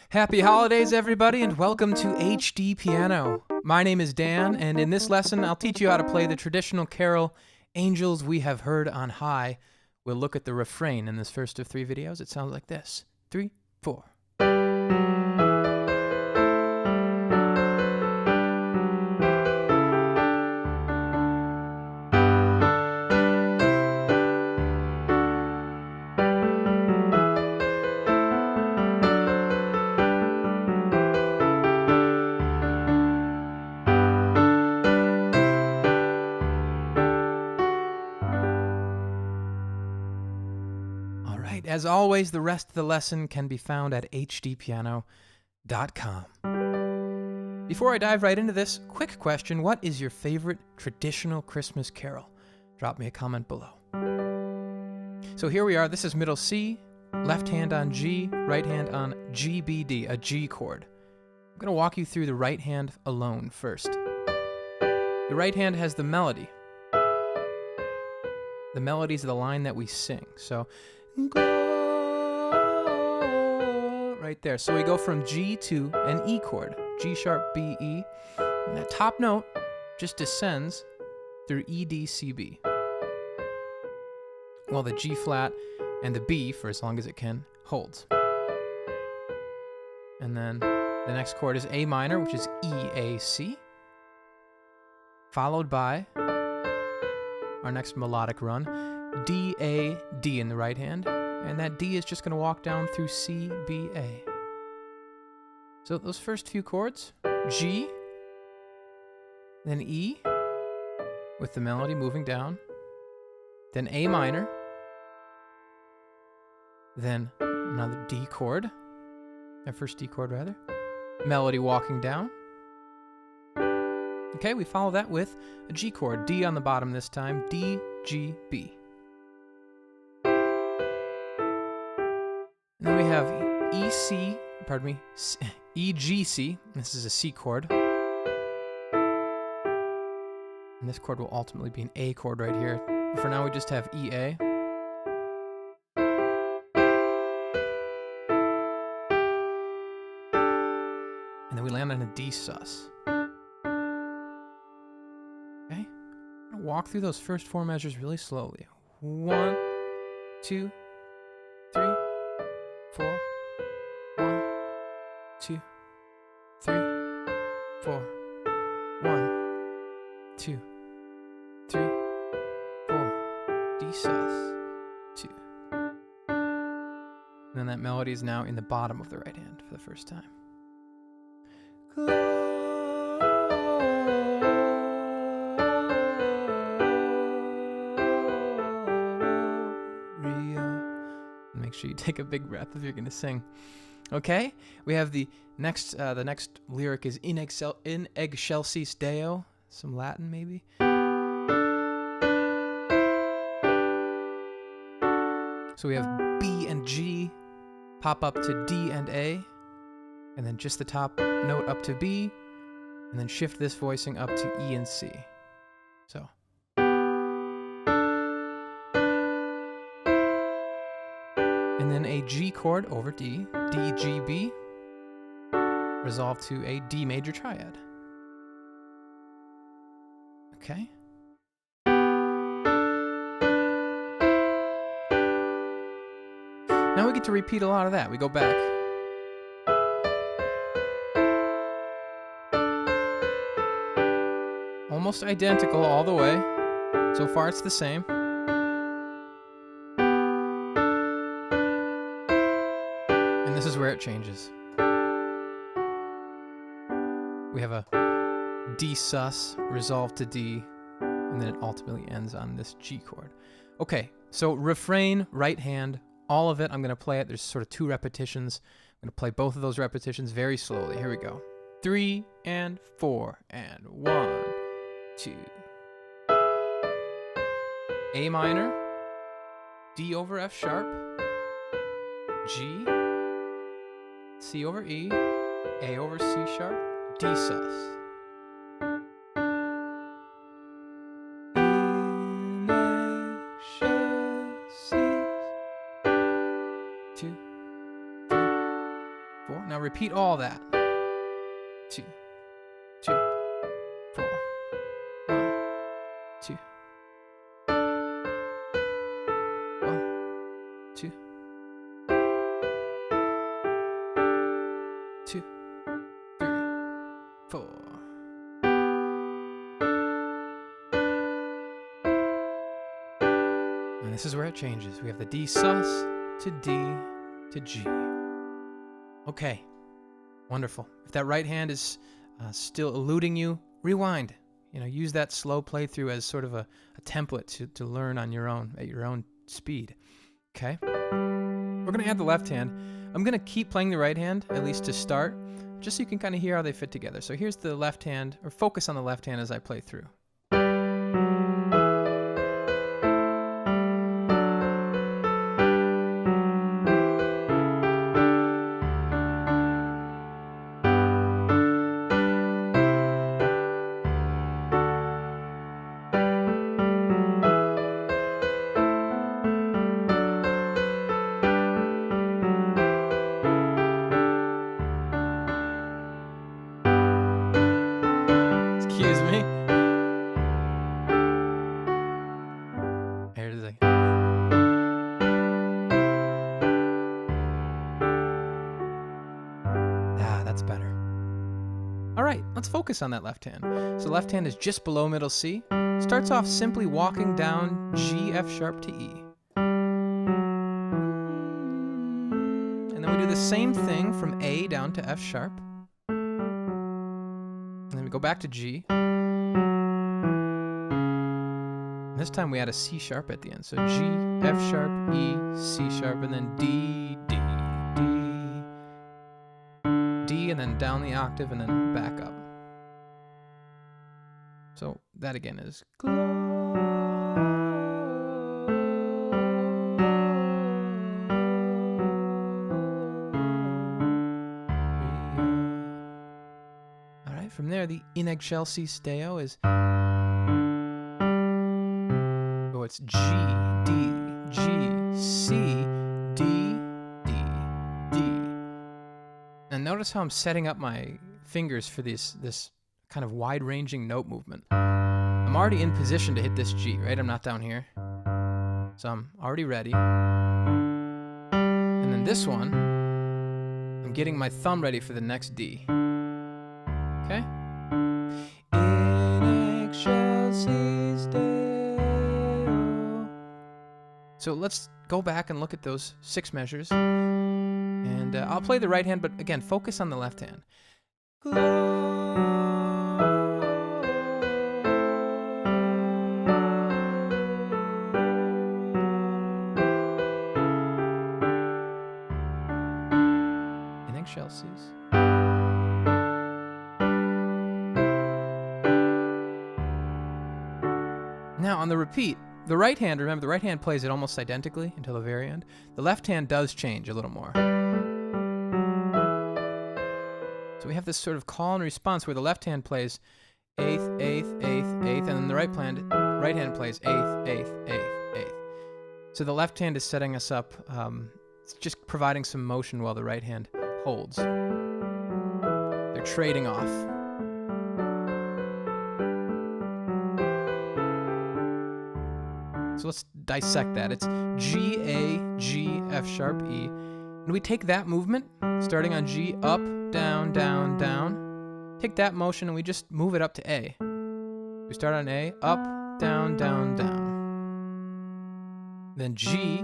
Happy holidays, everybody, and welcome to HDpiano. My name is Dan, and in this lesson, I'll teach you how to play the traditional carol, Angels We Have Heard on High. We'll look at the refrain in this first of 3 videos. It sounds like this. 3, 4. As always, the rest of the lesson can be found at hdpiano.com. Before I dive right into this, quick question: what is your favorite traditional Christmas carol? Drop me a comment below. So here we are. This is middle C, left hand on G, right hand on G, B, D, a G chord. I'm going to walk you through the right hand alone first. The right hand has the melody. The melody is the line that we sing. So right there. So we go from G to an E chord, G sharp, B, E, and that top note just descends through E, D, C, B. While the G flat and the B, for as long as it can, holds. And then the next chord is A minor, which is E, A, C, followed by our next melodic run, D, A, D in the right hand. And that D is just going to walk down through C, B, A. So those first few chords, G, then E, with the melody moving down, then A minor, then another D chord, our first D chord rather, melody walking down. Okay, we follow that with a G chord, D on the bottom this time, D, G, B. And then we have E, G, C. This is a C chord. And this chord will ultimately be an A chord right here. But for now, we just have E, A. And then we land on a D sus. Okay? I'm going to walk through those first 4 measures really slowly. 1, 2, 3, 4, 1, 2, 3, 4, 1, 2, 3, 4, D sus, 2. And then that melody is now in the bottom of the right hand for the first time. Make sure you take a big breath if you're going to sing. Okay, we have the next lyric is in excelsis Deo, some Latin maybe. So we have B and G pop up to D and A, and then just the top note up to B, and then shift this voicing up to E and C. So. And then a G chord over D, D, G, B, resolved to a D major triad. Okay. Now we get to repeat a lot of that. We go back. Almost identical all the way. So far it's the same. This is where it changes. We have a D sus resolved to D, and then it ultimately ends on this G chord. Okay, so refrain, right hand, all of it. I'm going to play it. There's sort of 2 repetitions. I'm going to play both of those repetitions very slowly. Here we go. 3 and 4 and 1, 2. A minor, D over F sharp, G, C over E, A over C sharp, D sus. Now repeat all that. 2, 2, 4. 1, 2. 1, 2. 2, 3, 4. And this is where it changes. We have the D sus to D to G. Okay, wonderful. If that right hand is still eluding you, rewind. Use that slow playthrough as sort of a template to learn on your own, at your own speed. Okay? We're going to add the left hand. I'm going to keep playing the right hand, at least to start, just so you can kind of hear how they fit together. So here's the left hand, or focus on the left hand as I play through. Excuse me. Here it is. That's better. All right, let's focus on that left hand. So left hand is just below middle C. Starts off simply walking down G, F sharp to E. And then we do the same thing from A down to F sharp. And then we go back to G. And this time we add a C sharp at the end. So G, F sharp, E, C sharp, and then D, D, D, D, and then down the octave and then back up. So that again is From there, the in excelsis Deo is, it's G, D, G, C, D, D, D. And notice how I'm setting up my fingers for this kind of wide-ranging note movement. I'm already in position to hit this G, right? I'm not down here. So I'm already ready. And then this one, I'm getting my thumb ready for the next D. Okay? In excelsis Deo. So let's go back and look at those 6 measures. And I'll play the right hand, but again, focus on the left hand. In excelsis. Now on the repeat, the right hand, remember the right hand plays it almost identically until the very end. The left hand does change a little more. So we have this sort of call and response where the left hand plays 8th, 8th, 8th, 8th, and then the right hand plays 8th, 8th, 8th, 8th. So the left hand is setting us up, it's just providing some motion while the right hand holds. They're trading off. So let's dissect that. It's G, A, G, F sharp, E. And we take that movement, starting on G, up, down, down, down. Take that motion and we just move it up to A. We start on A, up, down, down, down. Then G,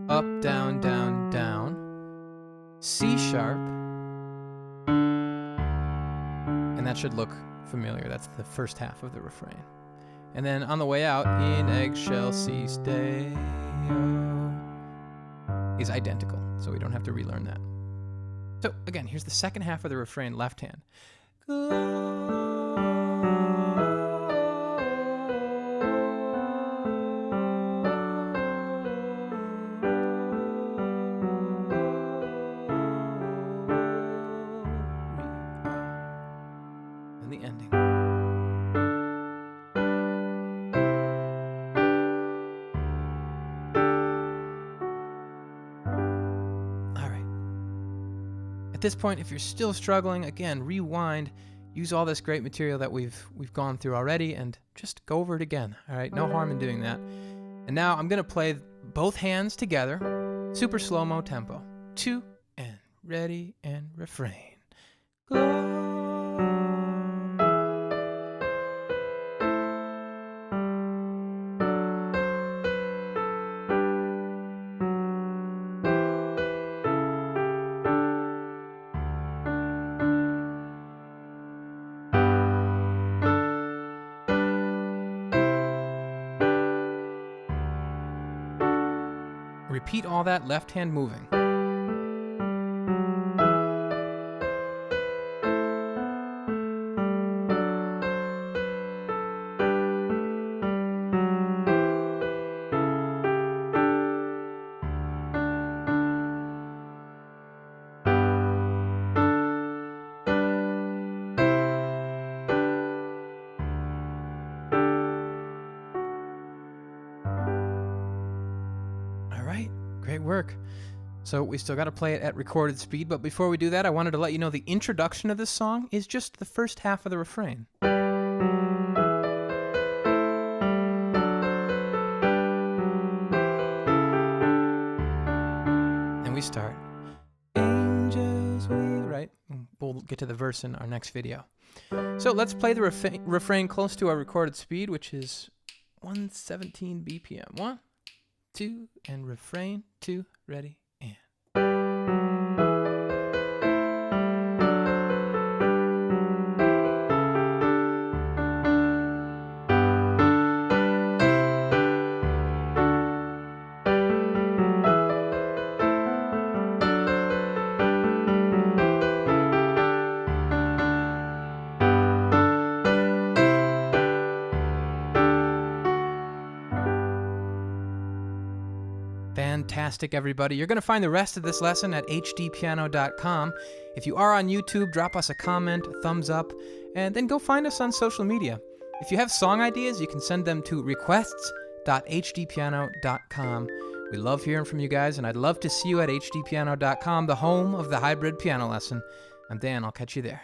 up, down, down, down. C sharp. And that should look familiar. That's the first half of the refrain. And then on the way out, in excelsis Deo is identical, so we don't have to relearn that. So again, here's the second half of the refrain, left hand. And the ending. At this point, if you're still struggling, again, rewind, use all this great material that we've gone through already, and just go over it again. All right, no harm in doing that. And now I'm gonna play both hands together, super slow-mo tempo. 2 and ready and refrain. Repeat all that, left hand moving. All right, great work. So we still got to play it at recorded speed, but before we do that, I wanted to let you know the introduction of this song is just the first half of the refrain. And we start. Angels, right? We'll get to the verse in our next video. So let's play the refrain close to our recorded speed, which is 117 BPM. 1, 2, and refrain, 2, ready, and. Fantastic, everybody. You're going to find the rest of this lesson at HDpiano.com. If you are on YouTube, drop us a comment, a thumbs up, and then go find us on social media. If you have song ideas, you can send them to requests.hdpiano.com. We love hearing from you guys, and I'd love to see you at HDpiano.com, the home of the hybrid piano lesson. I'm Dan. I'll catch you there.